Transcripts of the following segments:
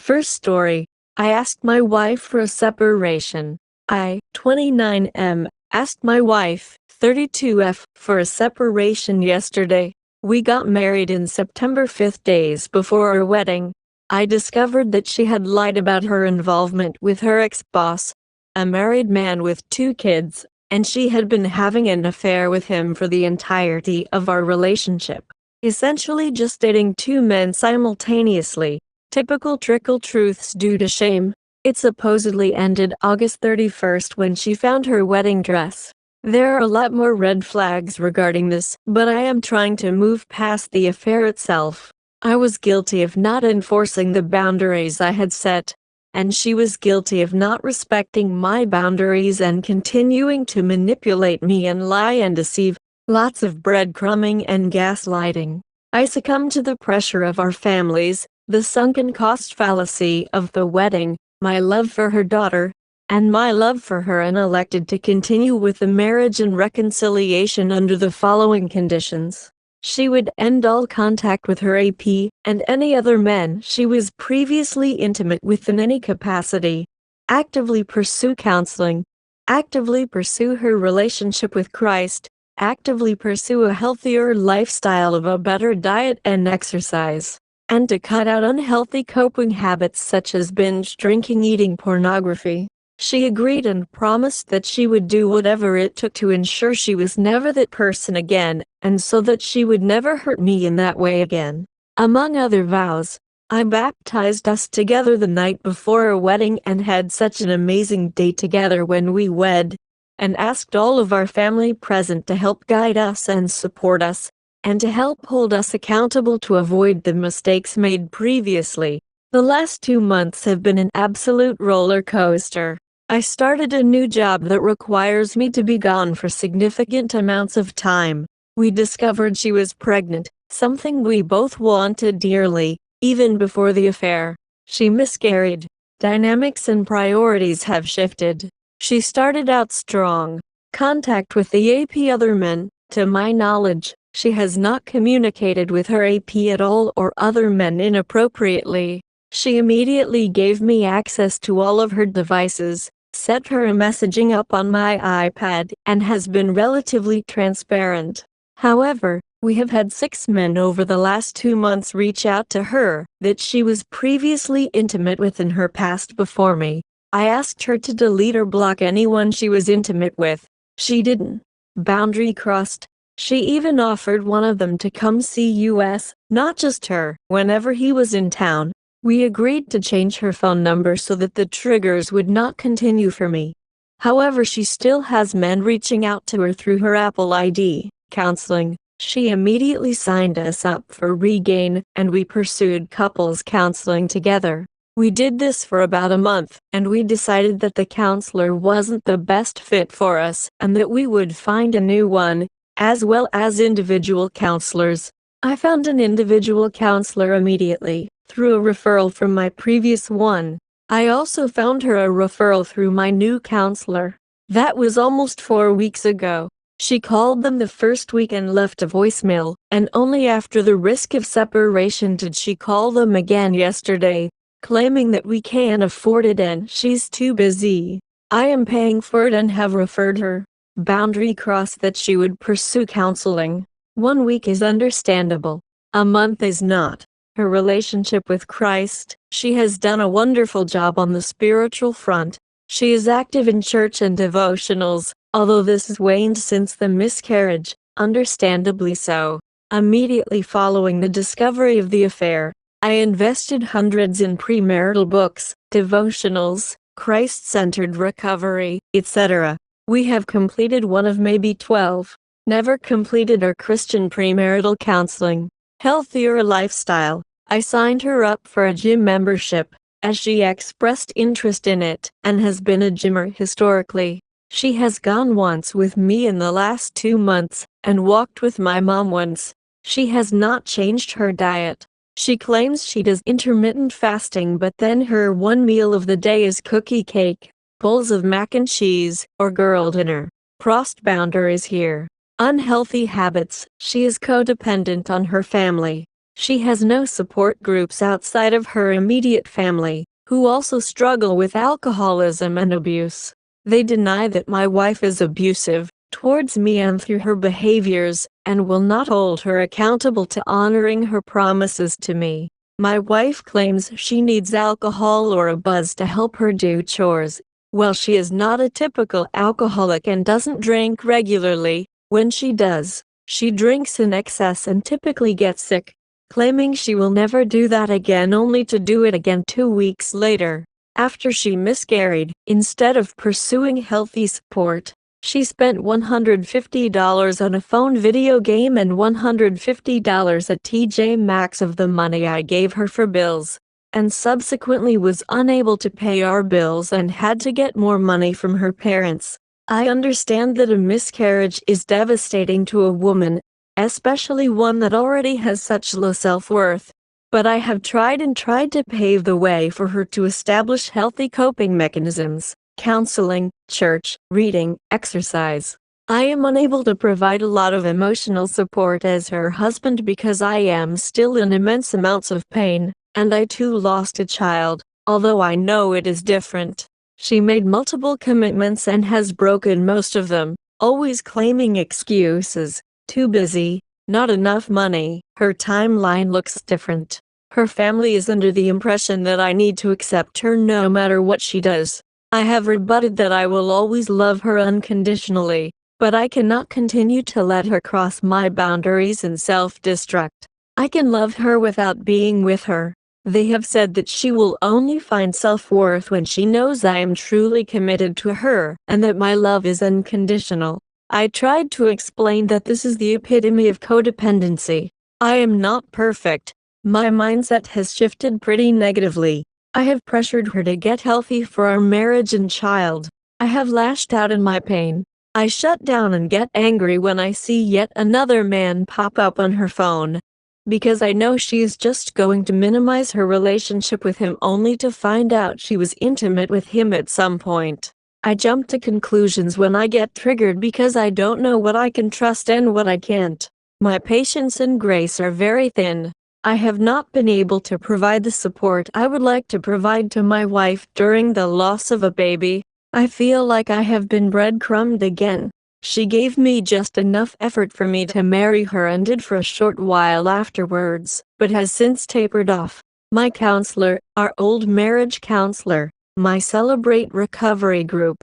First story. I asked my wife for a separation. I, 29M, asked my wife, 32F, for a separation yesterday. We got married in September 5 days before our wedding. I discovered that she had lied about her involvement with her ex-boss, a married man with 2 kids, and she had been having an affair with him for the entirety of our relationship. Essentially just dating 2 men simultaneously. Typical trickle truths due to shame. It supposedly ended August 31st when she found her wedding dress. There are a lot more red flags regarding this, but I am trying to move past the affair itself. I was guilty of not enforcing the boundaries I had set, and she was guilty of not respecting my boundaries and continuing to manipulate me and lie and deceive. Lots of breadcrumbing and gaslighting. I succumbed to the pressure of our families, the sunken cost fallacy of the wedding, my love for her daughter, and my love for her, and elected to continue with the marriage and reconciliation under the following conditions. She would end all contact with her AP and any other men she was previously intimate with in any capacity, actively pursue counseling, actively pursue her relationship with Christ, actively pursue a healthier lifestyle of a better diet and exercise, and to cut out unhealthy coping habits such as binge drinking, eating pornography. She agreed and promised that she would do whatever it took to ensure she was never that person again, and so that she would never hurt me in that way again. Among other vows, I baptized us together the night before our wedding and had such an amazing day together when we wed, and asked all of our family present to help guide us and support us, and to help hold us accountable to avoid the mistakes made previously. The last 2 months have been an absolute roller coaster. I started a new job that requires me to be gone for significant amounts of time. We discovered she was pregnant, something we both wanted dearly, even before the affair. She miscarried. Dynamics and priorities have shifted. She started out strong. Contact with the AP other men. To my knowledge, she has not communicated with her AP at all or other men inappropriately. She immediately gave me access to all of her devices, set her messaging up on my iPad, and has been relatively transparent. However, we have had 6 men over the last 2 months reach out to her that she was previously intimate with in her past before me. I asked her to delete or block anyone she was intimate with. She didn't. Boundary crossed. She even offered one of them to come see us, not just her, whenever he was in town. We agreed to change her phone number so that the triggers would not continue for me. However, she still has men reaching out to her through her Apple ID. Counseling. She immediately signed us up for Regain, and we pursued couples counseling together. We did this for about a month, and we decided that the counselor wasn't the best fit for us, and that we would find a new one, as well as individual counselors. I found an individual counselor immediately, through a referral from my previous one. I also found her a referral through my new counselor. That was almost 4 weeks ago. She called them the first week and left a voicemail, and only after the risk of separation did she call them again yesterday, claiming that we can't afford it and she's too busy. I am paying for it and have referred her. Boundary crossed that she would pursue counseling. 1 week is understandable. A month is not. Her relationship with Christ, she has done a wonderful job on the spiritual front. She is active in church and devotionals, although this has waned since the miscarriage, understandably so. Immediately following the discovery of the affair, I invested hundreds in premarital books, devotionals, Christ-centered recovery, etc. We have completed one of maybe 12. Never completed our Christian premarital counseling. Healthier lifestyle. I signed her up for a gym membership, as she expressed interest in it, and has been a gymmer historically. She has gone once with me in the last 2 months, and walked with my mom once. She has not changed her diet. She claims she does intermittent fasting, but then her one meal of the day is cookie cake, bowls of mac and cheese, or girl dinner. Crossed boundaries here. Unhealthy habits. She is codependent on her family. She has no support groups outside of her immediate family, who also struggle with alcoholism and abuse. They deny that my wife is abusive towards me and through her behaviors, and will not hold her accountable to honoring her promises to me. My wife claims she needs alcohol or a buzz to help her do chores. Well, she is not a typical alcoholic and doesn't drink regularly. When she does, she drinks in excess and typically gets sick, claiming she will never do that again only to do it again 2 weeks later. After she miscarried, instead of pursuing healthy support, she spent $150 on a phone video game and $150 at TJ Maxx of the money I gave her for bills, and subsequently was unable to pay our bills and had to get more money from her parents. I understand that a miscarriage is devastating to a woman, especially one that already has such low self-worth. But I have tried to pave the way for her to establish healthy coping mechanisms, counseling, church, reading, exercise. I am unable to provide a lot of emotional support as her husband because I am still in immense amounts of pain, and I too lost a child, although I know it is different. She made multiple commitments and has broken most of them, always claiming excuses: too busy, not enough money. Her timeline looks different. Her family is under the impression that I need to accept her no matter what she does. I have rebutted that I will always love her unconditionally, but I cannot continue to let her cross my boundaries and self-destruct. I can love her without being with her. They have said that she will only find self-worth when she knows I am truly committed to her and that my love is unconditional. I tried to explain that this is the epitome of codependency. I am not perfect. My mindset has shifted pretty negatively. I have pressured her to get healthy for our marriage and child. I have lashed out in my pain. I shut down and get angry when I see yet another man pop up on her phone, because I know she is just going to minimize her relationship with him only to find out she was intimate with him at some point. I jump to conclusions when I get triggered because I don't know what I can trust and what I can't. My patience and grace are very thin. I have not been able to provide the support I would like to provide to my wife during the loss of a baby. I feel like I have been breadcrumbed again. She gave me just enough effort for me to marry her and did for a short while afterwards, but has since tapered off. My counselor, our old marriage counselor, my Celebrate Recovery group,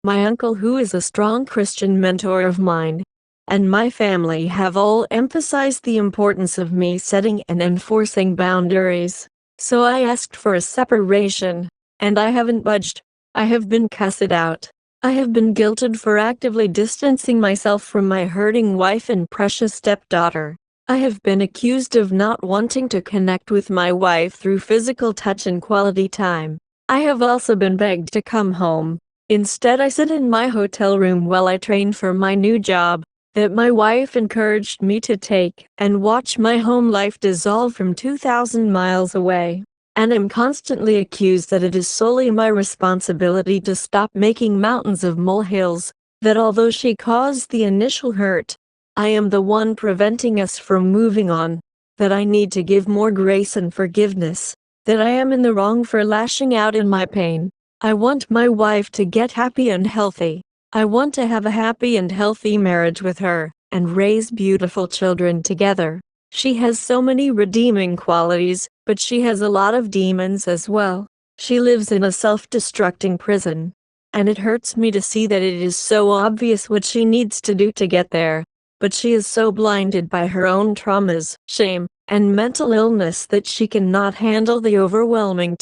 my uncle who is a strong Christian mentor of mine, and my family have all emphasized the importance of me setting and enforcing boundaries. So I asked for a separation, and I haven't budged. I have been cussed out. I have been guilted for actively distancing myself from my hurting wife and precious stepdaughter. I have been accused of not wanting to connect with my wife through physical touch and quality time. I have also been begged to come home. Instead, I sit in my hotel room while I train for my new job that my wife encouraged me to take, and watch my home life dissolve from 2,000 miles away. And am constantly accused that it is solely my responsibility to stop making mountains of molehills, that although she caused the initial hurt, I am the one preventing us from moving on, that I need to give more grace and forgiveness, that I am in the wrong for lashing out in my pain. I want my wife to get happy and healthy. I want to have a happy and healthy marriage with her, and raise beautiful children together. She has so many redeeming qualities, but she has a lot of demons as well. She lives in a self-destructing prison, and it hurts me to see that it is so obvious what she needs to do to get there. But she is so blinded by her own traumas, shame, and mental illness that she cannot handle the overwhelming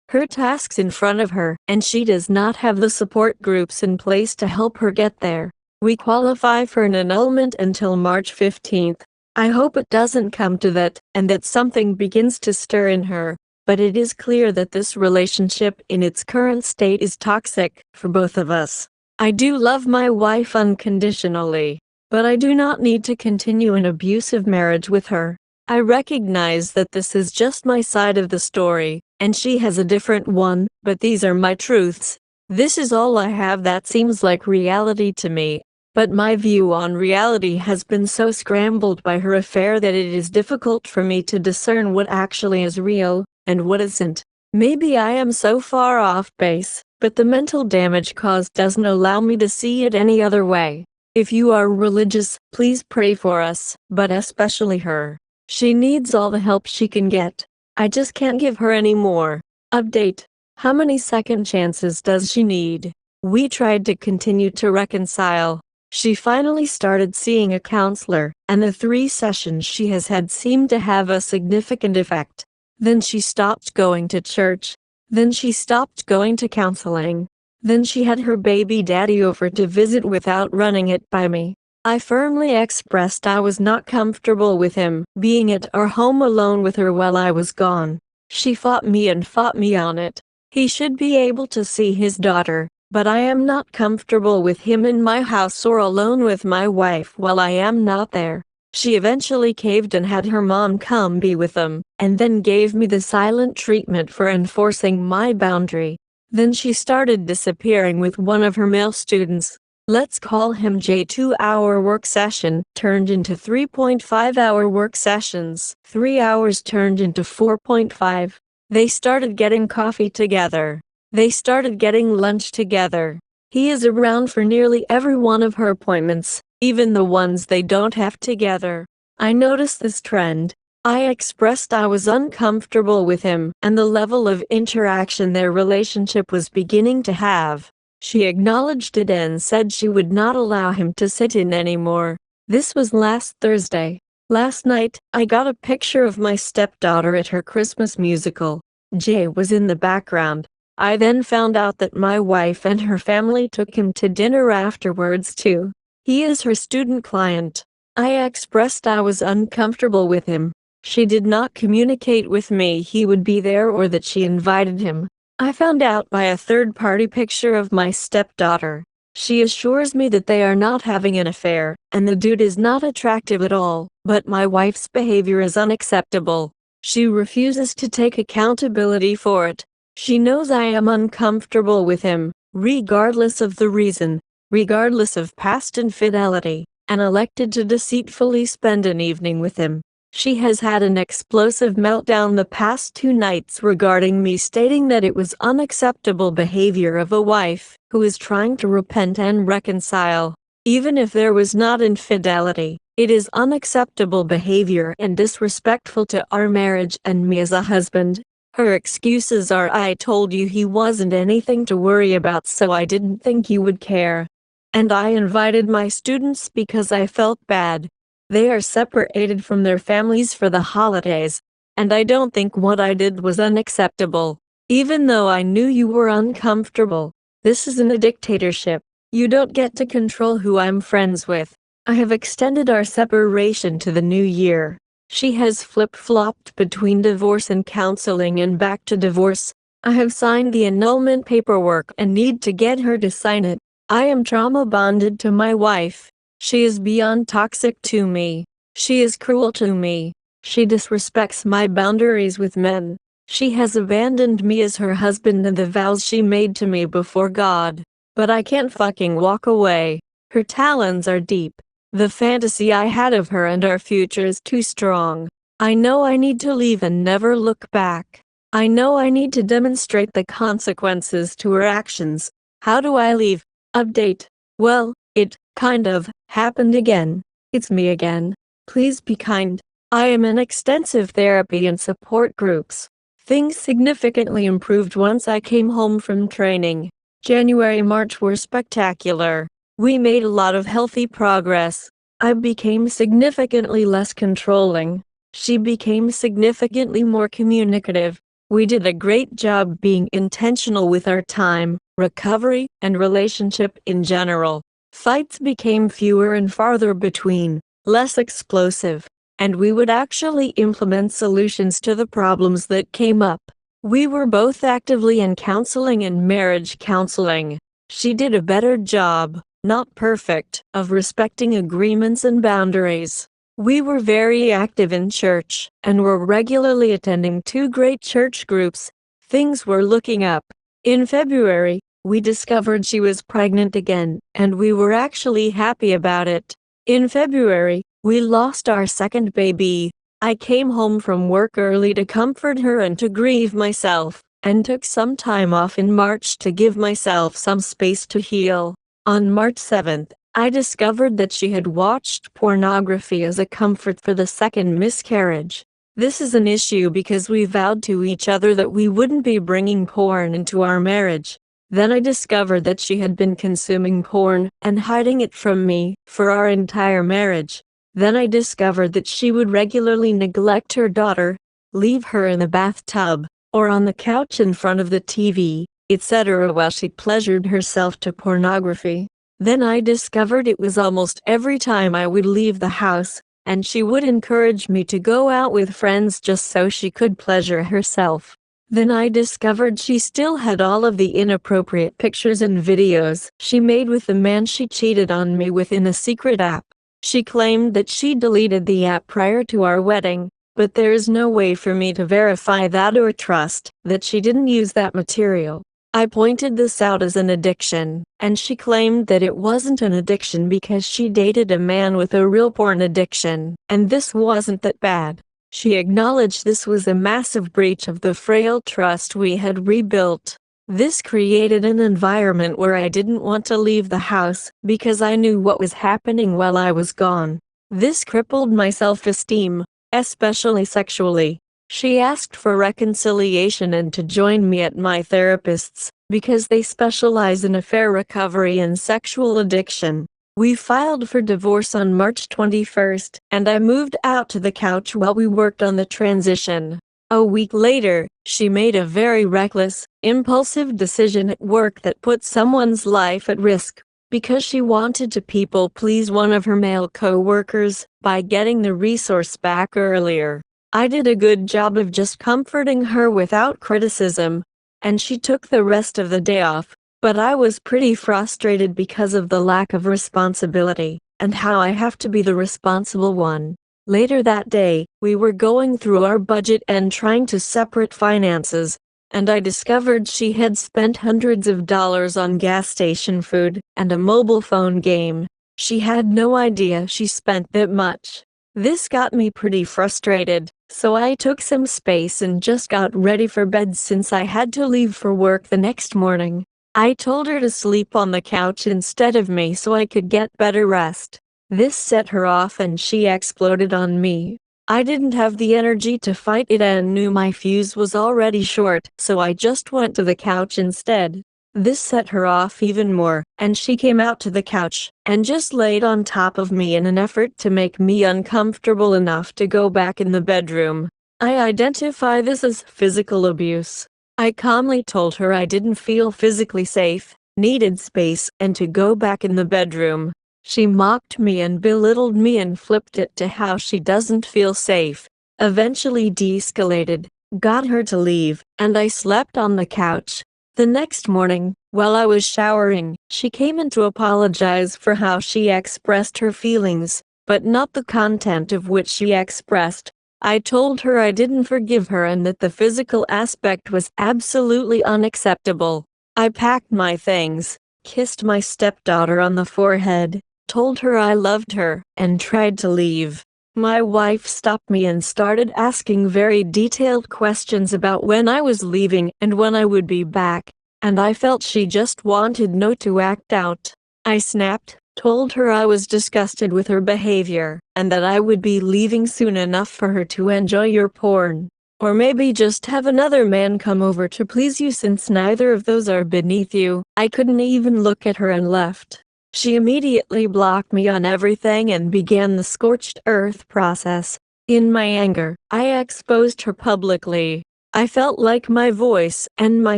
her tasks in front of her, and she does not have the support groups in place to help her get there. We qualify for an annulment until March 15th. I hope it doesn't come to that, and that something begins to stir in her, but it is clear that this relationship in its current state is toxic for both of us. I do love my wife unconditionally, but I do not need to continue an abusive marriage with her. I recognize that this is just my side of the story, and she has a different one, but these are my truths. This is all I have that seems like reality to me. but my view on reality has been so scrambled by her affair that it is difficult for me to discern what actually is real and what isn't. Maybe I am so far off base, but the mental damage caused doesn't allow me to see it any other way. If you are religious, please pray for us, but especially her. She needs all the help she can get. I just can't give her any more. Update. How many second chances does she need? We tried to continue to reconcile. She finally started seeing a counselor, and the 3 sessions she has had seemed to have a significant effect. Then she stopped going to church. Then she stopped going to counseling. Then she had her baby daddy over to visit without running it by me. I firmly expressed I was not comfortable with him being at our home alone with her while I was gone. She fought me on it. He should be able to see his daughter, but I am not comfortable with him in my house or alone with my wife while I am not there. She eventually caved and had her mom come be with them, and then gave me the silent treatment for enforcing my boundary. Then she started disappearing with one of her male students. Let's call him J. 2-hour work session turned into 3.5-hour work sessions. 3 hours turned into 4.5. They started getting coffee together. They started getting lunch together. He is around for nearly every one of her appointments, even the ones they don't have together. I noticed this trend. I expressed I was uncomfortable with him and the level of interaction their relationship was beginning to have. She acknowledged it and said she would not allow him to sit in anymore. This was last Thursday. Last night, I got a picture of my stepdaughter at her Christmas musical. Jay was in the background. I then found out that my wife and her family took him to dinner afterwards too. He is her student client. I expressed I was uncomfortable with him. She did not communicate with me he would be there or that she invited him. I found out by a third-party picture of my stepdaughter. She assures me that they are not having an affair, and the dude is not attractive at all, but my wife's behavior is unacceptable. She refuses to take accountability for it. She knows I am uncomfortable with him, regardless of the reason, regardless of past infidelity, and elected to deceitfully spend an evening with him. She has had an explosive meltdown the past 2 nights regarding me, stating that it was unacceptable behavior of a wife who is trying to repent and reconcile. Even if there was not infidelity, it is unacceptable behavior and disrespectful to our marriage and me as a husband. Her excuses are, I told you he wasn't anything to worry about, so I didn't think you would care. And I invited my students because I felt bad. They are separated from their families for the holidays, and I don't think what I did was unacceptable. Even though I knew you were uncomfortable, this isn't a dictatorship. You don't get to control who I'm friends with. I have extended our separation to the new year. She has flip-flopped between divorce and counseling and back to divorce. I have signed the annulment paperwork and need to get her to sign it. I am trauma bonded to my wife. She is beyond toxic to me. She is cruel to me. She disrespects my boundaries with men. She has abandoned me as her husband and the vows she made to me before God. But I can't fucking walk away. Her talons are deep. The fantasy I had of her and our future is too strong. I know I need to leave and never look back. I know I need to demonstrate the consequences to her actions. How do I leave? Update. Well, it kind of happened again. It's me again. Please be kind. I am in extensive therapy and support groups. Things significantly improved once I came home from training. January-March were spectacular. We made a lot of healthy progress. I became significantly less controlling. She became significantly more communicative. We did a great job being intentional with our time, recovery, and relationship in general. Fights became fewer and farther between, less explosive, and we would actually implement solutions to the problems that came up. We were both actively in counseling and marriage counseling. She did a better job, not perfect, of respecting agreements and boundaries. We were very active in church, and were regularly attending 2 great church groups. Things were looking up. In February, we discovered she was pregnant again, and we were actually happy about it. In February, we lost our second baby. I came home from work early to comfort her and to grieve myself, and took some time off in March to give myself some space to heal. On March 7th, I discovered that she had watched pornography as a comfort for the second miscarriage. This is an issue because we vowed to each other that we wouldn't be bringing porn into our marriage. Then I discovered that she had been consuming porn and hiding it from me for our entire marriage. Then I discovered that she would regularly neglect her daughter, leave her in the bathtub, or on the couch in front of the TV, etc. while she pleasured herself to pornography. Then I discovered it was almost every time I would leave the house, and she would encourage me to go out with friends just so she could pleasure herself. Then I discovered she still had all of the inappropriate pictures and videos she made with the man she cheated on me with in a secret app. She claimed that she deleted the app prior to our wedding, but there is no way for me to verify that or trust that she didn't use that material. I pointed this out as an addiction, and she claimed that it wasn't an addiction because she dated a man with a real porn addiction, and this wasn't that bad. She acknowledged this was a massive breach of the frail trust we had rebuilt. This created an environment where I didn't want to leave the house because I knew what was happening while I was gone. This crippled my self-esteem, especially sexually. She asked for reconciliation and to join me at my therapist's because they specialize in affair recovery and sexual addiction. We filed for divorce on March 21st, and I moved out to the couch while we worked on the transition. A week later, she made a very reckless, impulsive decision at work that put someone's life at risk, because she wanted to people-please one of her male co-workers by getting the resource back earlier. I did a good job of just comforting her without criticism, and she took the rest of the day off, but I was pretty frustrated because of the lack of responsibility, and how I have to be the responsible one. Later that day, we were going through our budget and trying to separate finances, and I discovered she had spent hundreds of dollars on gas station food and a mobile phone game. She had no idea she spent that much. This got me pretty frustrated, so I took some space and just got ready for bed since I had to leave for work the next morning. I told her to sleep on the couch instead of me so I could get better rest. This set her off and she exploded on me. I didn't have the energy to fight it and knew my fuse was already short, so I just went to the couch instead. This set her off even more, and she came out to the couch and just laid on top of me in an effort to make me uncomfortable enough to go back in the bedroom. I identify this as physical abuse. I calmly told her I didn't feel physically safe, needed space, and to go back in the bedroom. She mocked me and belittled me and flipped it to how she doesn't feel safe. Eventually de-escalated, got her to leave, and I slept on the couch. The next morning, while I was showering, she came in to apologize for how she expressed her feelings, but not the content of which she expressed. I told her I didn't forgive her and that the physical aspect was absolutely unacceptable. I packed my things, kissed my stepdaughter on the forehead, told her I loved her, and tried to leave. My wife stopped me and started asking very detailed questions about when I was leaving and when I would be back, and I felt she just wanted no to act out. I snapped, told her I was disgusted with her behavior, and that I would be leaving soon enough for her to enjoy your porn. Or maybe just have another man come over to please you since neither of those are beneath you. I couldn't even look at her and left. She immediately blocked me on everything and began the scorched earth process. In my anger, I exposed her publicly. I felt like my voice and my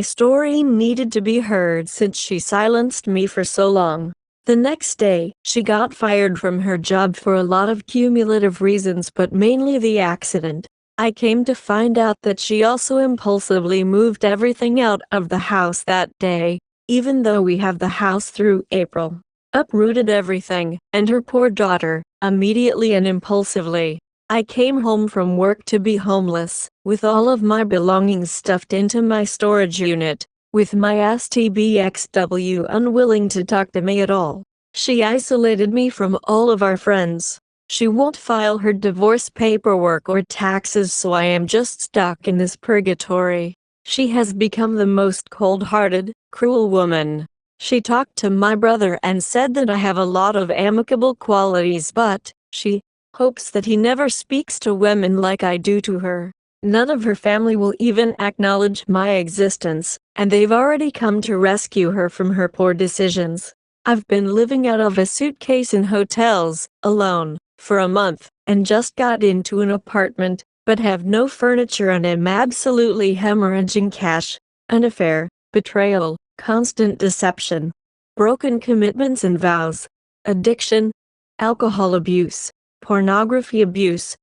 story needed to be heard since she silenced me for so long. The next day, she got fired from her job for a lot of cumulative reasons but mainly the accident. I came to find out that she also impulsively moved everything out of the house that day, even though we have the house through April. Uprooted everything, and her poor daughter, immediately and impulsively. I came home from work to be homeless, with all of my belongings stuffed into my storage unit. with my STBXW unwilling to talk to me at all. She isolated me from all of our friends. She won't file her divorce paperwork or taxes, so I am just stuck in this purgatory. She has become the most cold-hearted, cruel woman. She talked to my brother and said that I have a lot of amicable qualities, but she hopes that he never speaks to women like I do to her. None of her family will even acknowledge my existence, and they've already come to rescue her from her poor decisions. I've been living out of a suitcase in hotels, alone, for a month, and just got into an apartment, but have no furniture and am absolutely hemorrhaging cash. An affair, betrayal, constant deception, broken commitments and vows, addiction, alcohol abuse, pornography abuse,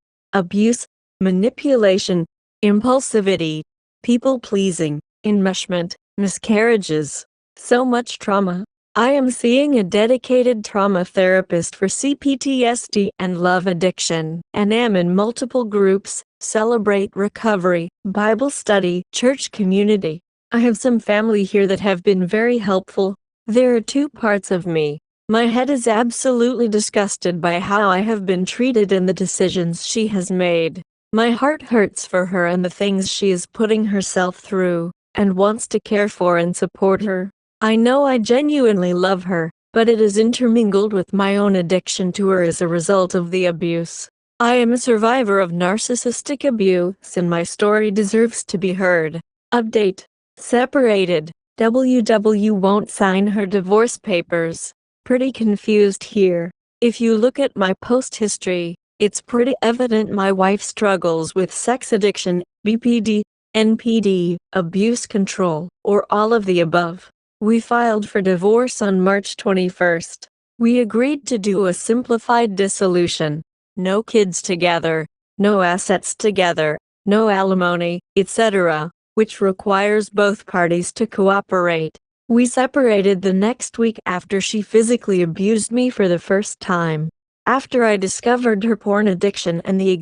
manipulation, impulsivity, people-pleasing, enmeshment, miscarriages. So much trauma. I am seeing a dedicated trauma therapist for CPTSD and love addiction, and am in multiple groups, Celebrate Recovery, Bible study, church community. I have some family here that have been very helpful. There are two parts of me. My head is absolutely disgusted by how I have been treated and the decisions she has made. My heart hurts for her and the things she is putting herself through, and wants to care for and support her. I know I genuinely love her, but it is intermingled with my own addiction to her as a result of the abuse. I am a survivor of narcissistic abuse and my story deserves to be heard. Update. Separated. WW won't sign her divorce papers. Pretty confused here. If you look at my post history, it's pretty evident my wife struggles with sex addiction, BPD, NPD, abuse control, or all of the above. We filed for divorce on March 21st. We agreed to do a simplified dissolution. No kids together, no assets together, no alimony, etc., which requires both parties to cooperate. We separated the next week after she physically abused me for the first time. After I discovered her porn addiction and the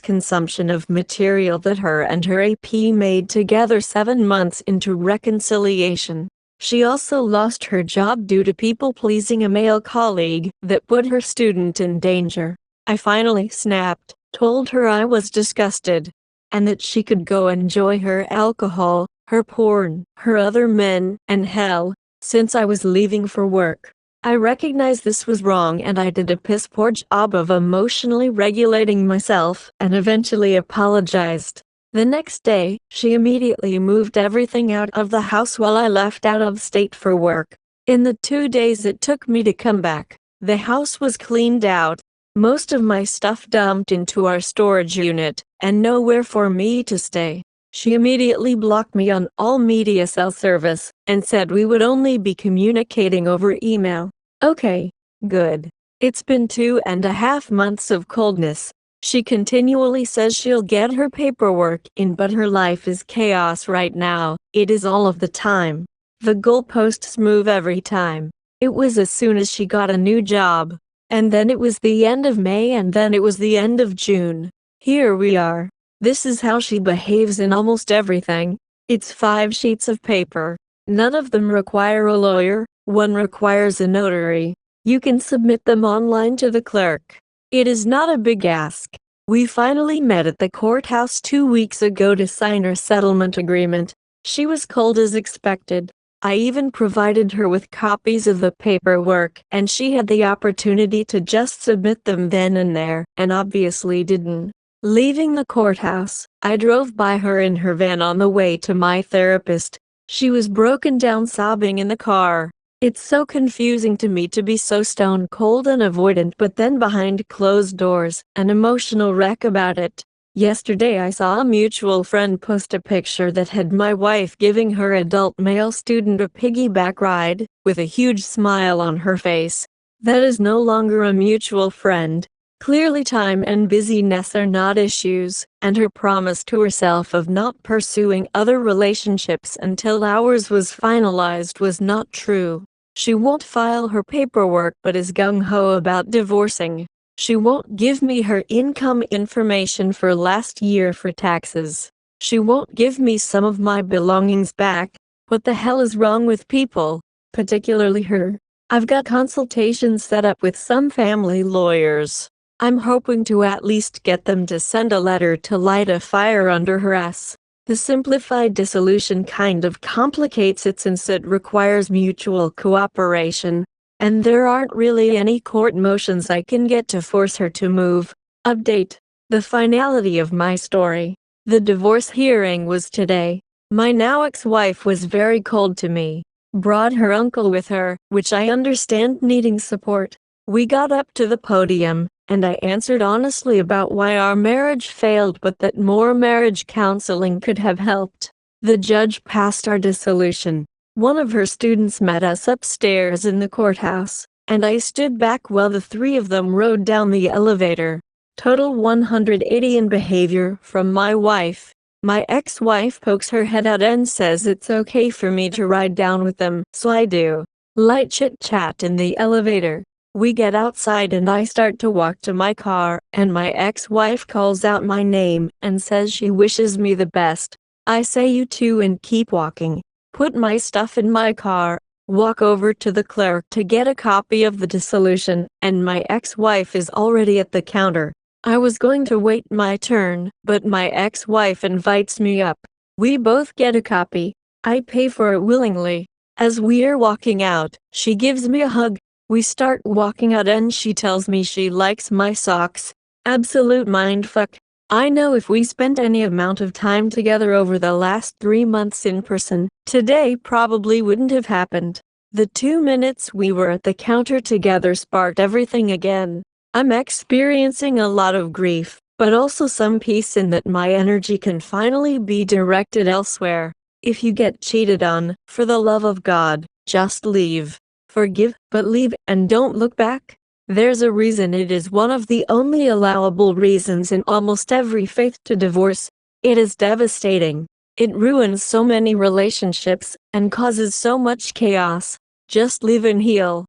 consumption of material that her and her AP made together 7 months into reconciliation. She also lost her job due to people-pleasing a male colleague that put her student in danger. I finally snapped, told her I was disgusted, and that she could go enjoy her alcohol, her porn, her other men, and hell, since I was leaving for work. I recognized this was wrong and I did a piss-poor job of emotionally regulating myself and eventually apologized. The next day, she immediately moved everything out of the house while I left out of state for work. In the 2 days it took me to come back, the house was cleaned out, most of my stuff dumped into our storage unit, and nowhere for me to stay. She immediately blocked me on all media cell service, and said we would only be communicating over email. Okay, good. It's been 2.5 months of coldness. She continually says she'll get her paperwork in, but her life is chaos right now. It is all of the time. The goalposts move every time. It was as soon as she got a new job. And then it was the end of May, and then it was the end of June. Here we are. This is how she behaves in almost everything. It's 5 sheets of paper. None of them require a lawyer, one requires a notary. You can submit them online to the clerk. It is not a big ask. We finally met at the courthouse 2 weeks ago to sign our settlement agreement. She was cold as expected. I even provided her with copies of the paperwork, and she had the opportunity to just submit them then and there, and obviously didn't. Leaving the courthouse, I drove by her in her van on the way to my therapist. She was broken down sobbing in the car. It's so confusing to me to be so stone cold and avoidant, but then behind closed doors, an emotional wreck about it. Yesterday I saw a mutual friend post a picture that had my wife giving her adult male student a piggyback ride, with a huge smile on her face. That is no longer a mutual friend. Clearly time and busyness are not issues, and her promise to herself of not pursuing other relationships until ours was finalized was not true. She won't file her paperwork but is gung-ho about divorcing. She won't give me her income information for last year for taxes. She won't give me some of my belongings back. What the hell is wrong with people, particularly her? I've got consultations set up with some family lawyers. I'm hoping to at least get them to send a letter to light a fire under her ass. The simplified dissolution kind of complicates it since it requires mutual cooperation, and there aren't really any court motions I can get to force her to move. Update: the finality of my story. The divorce hearing was today. My now ex-wife was very cold to me. Brought her uncle with her, which I understand needing support. We got up to the podium, and I answered honestly about why our marriage failed but that more marriage counseling could have helped. The judge passed our dissolution. One of her students met us upstairs in the courthouse, and I stood back while the three of them rode down the elevator. Total 180 in behavior from my wife. My ex-wife pokes her head out and says it's okay for me to ride down with them, so I do. Light chit-chat in the elevator. We get outside and I start to walk to my car, and my ex-wife calls out my name and says she wishes me the best. I say you too and keep walking. Put my stuff in my car, walk over to the clerk to get a copy of the dissolution, and my ex-wife is already at the counter. I was going to wait my turn, but my ex-wife invites me up. We both get a copy. I pay for it willingly. As we're walking out, she gives me a hug. We start walking out and she tells me she likes my socks. Absolute mindfuck. I know if we spent any amount of time together over the last 3 months in person, today probably wouldn't have happened. The 2 minutes we were at the counter together sparked everything again. I'm experiencing a lot of grief, but also some peace in that my energy can finally be directed elsewhere. If you get cheated on, for the love of God, just leave. Forgive, but leave, and don't look back. There's a reason it is one of the only allowable reasons in almost every faith to divorce. It is devastating. It ruins so many relationships and causes so much chaos. Just leave and heal.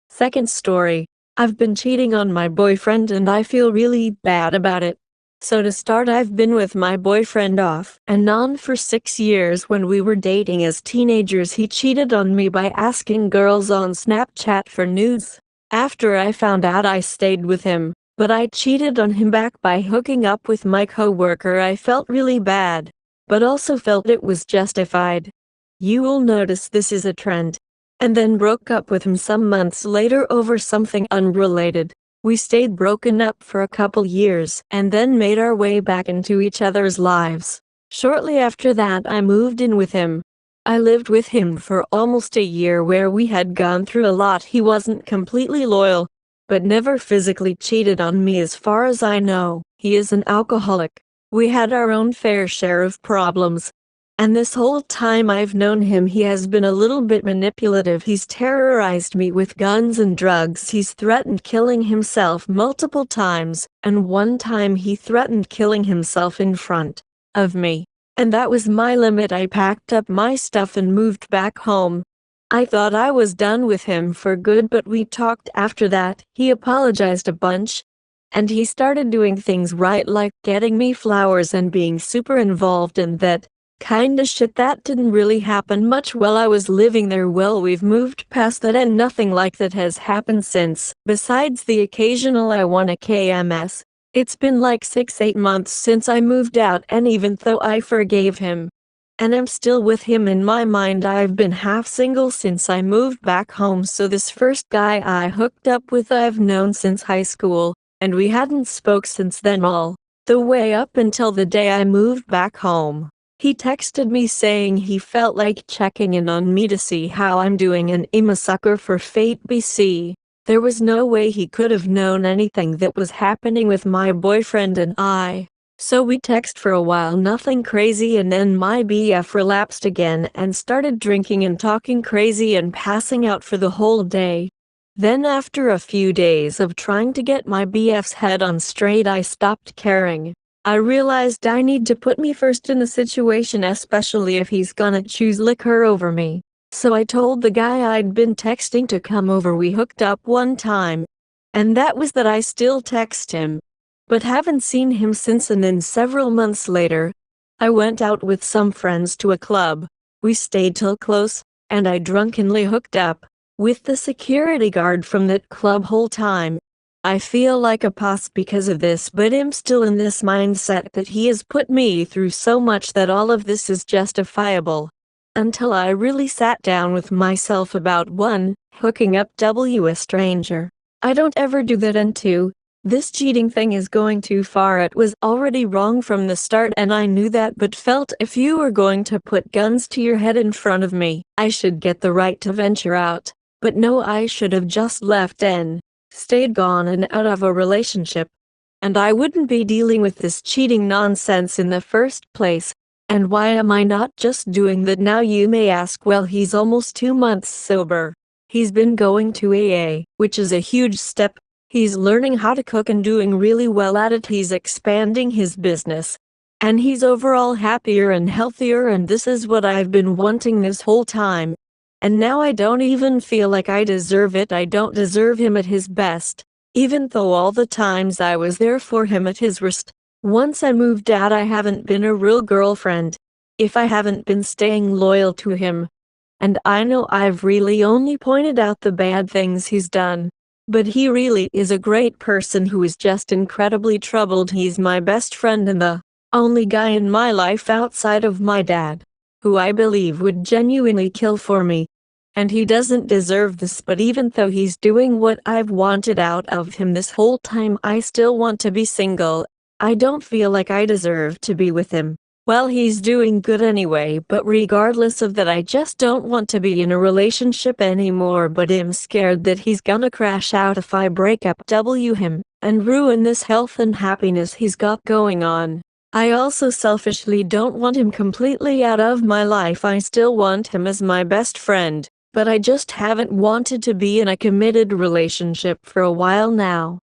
Second story. I've been cheating on my boyfriend and I feel really bad about it. So to start, I've been with my boyfriend off and on for 6 years. When we were dating as teenagers, he cheated on me by asking girls on Snapchat for nudes. After I found out, I stayed with him, but I cheated on him back by hooking up with my coworker. I felt really bad, but also felt it was justified. You will notice this is a trend. And then broke up with him some months later over something unrelated. We stayed broken up for a couple years and then made our way back into each other's lives. Shortly after that, I moved in with him. I lived with him for almost a year where we had gone through a lot. He wasn't completely loyal, but never physically cheated on me as far as I know. He is an alcoholic. We had our own fair share of problems. And this whole time I've known him, he has been a little bit manipulative. He's terrorized me with guns and drugs. He's threatened killing himself multiple times, and one time he threatened killing himself in front of me. And that was my limit. I packed up my stuff and moved back home. I thought I was done with him for good, but we talked after that. He apologized a bunch, and he started doing things right, like getting me flowers and being super involved in that kinda shit. That didn't really happen much while I was living there. Well, we've moved past that and nothing like that has happened since, besides the occasional I want a KMS. It's been like 6-8 months since I moved out, and even though I forgave him, and I'm still with him in my mind, I've been half single since I moved back home. So this first guy I hooked up with I've known since high school, and we hadn't spoke since then, all the way up until the day I moved back home. He texted me saying he felt like checking in on me to see how I'm doing, and I'm a sucker for fate. BC. There was no way he could have known anything that was happening with my boyfriend and I. So we text for a while, nothing crazy, and then my BF relapsed again and started drinking and talking crazy and passing out for the whole day. Then after a few days of trying to get my BF's head on straight, I stopped caring. I realized I need to put me first in the situation, especially if he's gonna choose liquor over me. So I told the guy I'd been texting to come over. We hooked up one time, and that was that. I still text him, but haven't seen him since. And then several months later, I went out with some friends to a club. We stayed till close, and I drunkenly hooked up with the security guard from that club whole time. I feel like a puss because of this, but I'm still in this mindset that he has put me through so much that all of this is justifiable. Until I really sat down with myself about 1, hooking up a stranger. I don't ever do that, and 2, this cheating thing is going too far. It was already wrong from the start and I knew that, but felt if you were going to put guns to your head in front of me, I should get the right to venture out. But no, I should have just left and stayed gone and out of a relationship. And I wouldn't be dealing with this cheating nonsense in the first place. And why am I not just doing that now, you may ask? Well, he's almost 2 months sober. He's been going to AA, which is a huge step. He's learning how to cook and doing really well at it. He's expanding his business. And he's overall happier and healthier, and this is what I've been wanting this whole time. And now I don't even feel like I deserve it. I don't deserve him at his best, even though all the times I was there for him at his worst. Once I moved out, I haven't been a real girlfriend. If I haven't been staying loyal to him. And I know I've really only pointed out the bad things he's done. But he really is a great person who is just incredibly troubled. He's my best friend and the only guy in my life outside of my dad, who I believe would genuinely kill for me. And he doesn't deserve this, but even though he's doing what I've wanted out of him this whole time, I still want to be single. I don't feel like I deserve to be with him. Well, he's doing good anyway, but regardless of that, I just don't want to be in a relationship anymore. But I'm scared that he's gonna crash out if I break up him and ruin this health and happiness he's got going on. I also selfishly don't want him completely out of my life. I still want him as my best friend, but I just haven't wanted to be in a committed relationship for a while now.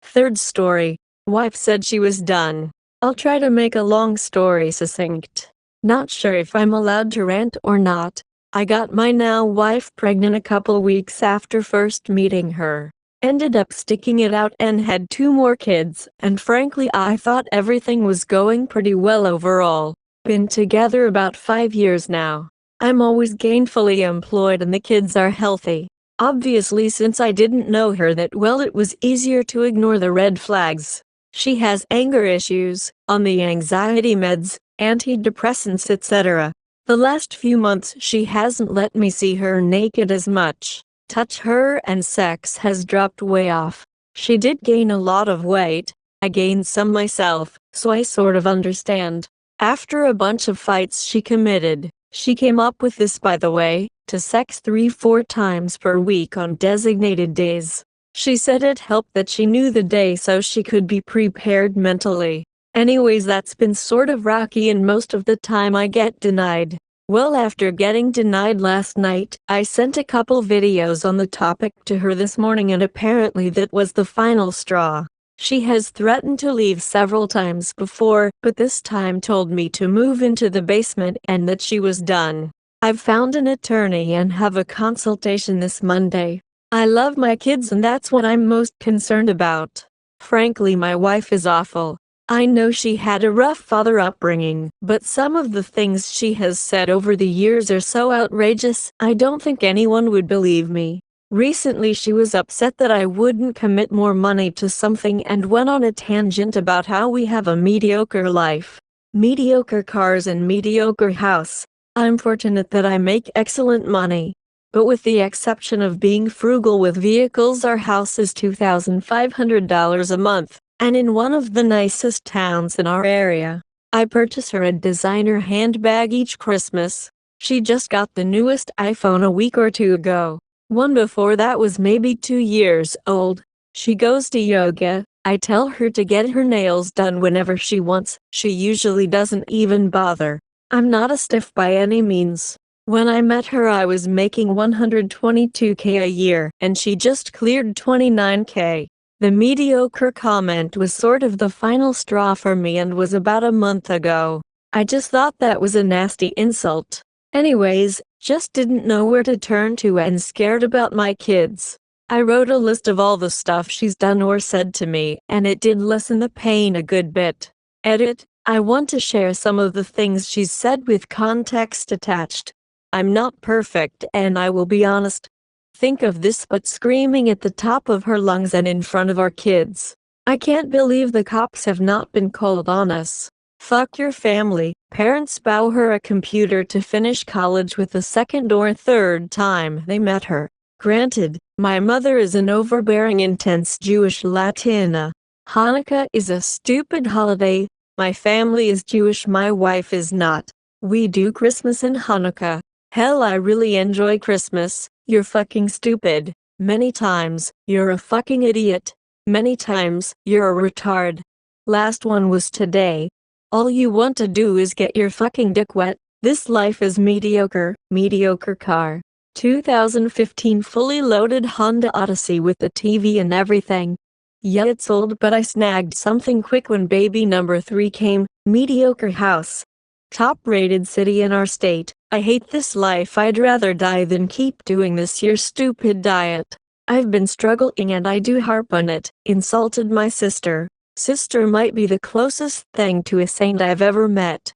Third story. Wife said she was done. I'll try to make a long story succinct. Not sure if I'm allowed to rant or not. I got my now wife pregnant a couple weeks after first meeting her. Ended up sticking it out and had 2 more kids, and frankly I thought everything was going pretty well overall. Been together about 5 years now. I'm always gainfully employed and the kids are healthy. Obviously, since I didn't know her that well, it was easier to ignore the red flags. She has anger issues, on the anxiety meds, antidepressants, etc. The last few months she hasn't let me see her naked as much, touch her, and sex has dropped way off. She did gain a lot of weight. I gained some myself, so I sort of understand. After a bunch of fights she committed. She came up with this, by the way, to sex 3-4 times per week on designated days. She said it helped that she knew the day so she could be prepared mentally. Anyways, that's been sort of rocky, and most of the time I get denied. Well, after getting denied last night, I sent a couple videos on the topic to her this morning, and apparently that was the final straw. She has threatened to leave several times before, but this time told me to move into the basement and that she was done. I've found an attorney and have a consultation this Monday. I love my kids and that's what I'm most concerned about. Frankly, my wife is awful. I know she had a rough father upbringing, but some of the things she has said over the years are so outrageous, I don't think anyone would believe me. Recently she was upset that I wouldn't commit more money to something and went on a tangent about how we have a mediocre life, mediocre cars and mediocre house. I'm fortunate that I make excellent money. But with the exception of being frugal with vehicles, our house is $2,500 a month, and in one of the nicest towns in our area. I purchase her a designer handbag each Christmas. She just got the newest iPhone a week or 2 ago. One before that was maybe 2 years old. She goes to yoga. I tell her to get her nails done whenever she wants. She usually doesn't even bother. I'm not a stiff by any means. When I met her I was making $122K a year, and she just cleared $29K. The mediocre comment was sort of the final straw for me and was about a month ago. I just thought that was a nasty insult. Anyways, just didn't know where to turn to and scared about my kids. I wrote a list of all the stuff she's done or said to me, and it did lessen the pain a good bit. Edit. I want to share some of the things she's said with context attached. I'm not perfect and I will be honest. Think of this but screaming at the top of her lungs and in front of our kids. I can't believe the cops have not been called on us. Fuck your family. Parents bow her a computer to finish college with the second or third time they met her. Granted, my mother is an overbearing intense Jewish Latina. Hanukkah is a stupid holiday. My family is Jewish, my wife is not. We do Christmas and Hanukkah. Hell, I really enjoy Christmas. You're fucking stupid. Many times, you're a fucking idiot. Many times, you're a retard. Last one was today. All you want to do is get your fucking dick wet. This life is mediocre. Mediocre car. 2015 fully loaded Honda Odyssey with the TV and everything. Yeah, it's old, but I snagged something quick when baby number 3 came. Mediocre house. Top rated city in our state. I hate this life. I'd rather die than keep doing this your stupid diet. I've been struggling and I do harp on it. Insulted my sister. Sister might be the closest thing to a saint I've ever met.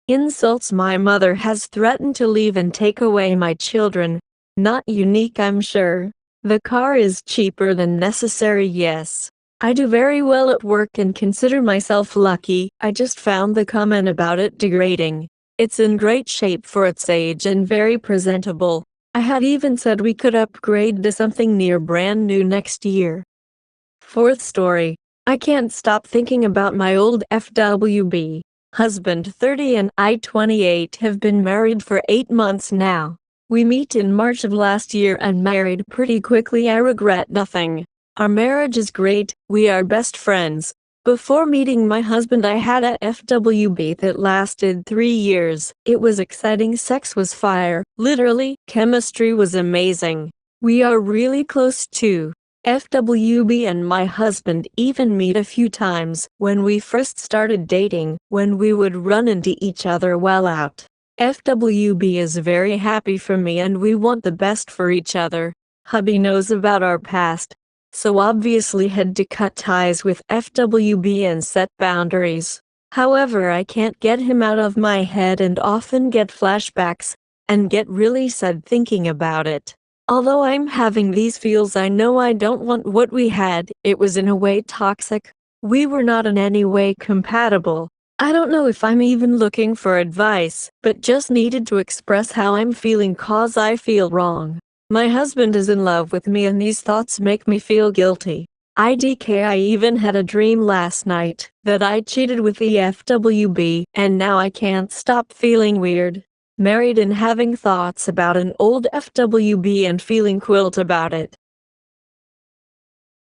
Insults my mother, has threatened to leave and take away my children. Not unique, I'm sure. The car is cheaper than necessary, yes. I do very well at work and consider myself lucky. I just found the comment about it degrading. It's in great shape for its age and very presentable. I had even said we could upgrade to something near brand new next year. Fourth story. I can't stop thinking about my old FWB. Husband 30 and I 28 have been married for 8 months now. We met in March of last year and married pretty quickly. I regret nothing. Our marriage is great, we are best friends. Before meeting my husband I had a FWB that lasted 3 years. It was exciting, sex was fire, literally, chemistry was amazing. We are really close too. FWB and my husband even meet a few times. When we first started dating, when we would run into each other while out. FWB is very happy for me and we want the best for each other. Hubby knows about our past, so obviously had to cut ties with FWB and set boundaries. However, I can't get him out of my head and often get flashbacks and get really sad thinking about it. Although I'm having these feels, I know I don't want what we had. It was in a way toxic. We were not in any way compatible. I don't know if I'm even looking for advice, but just needed to express how I'm feeling cause I feel wrong. My husband is in love with me and these thoughts make me feel guilty. IDK, I even had a dream last night that I cheated with the FWB and now I can't stop feeling weird. Married and having thoughts about an old FWB and feeling guilt about it.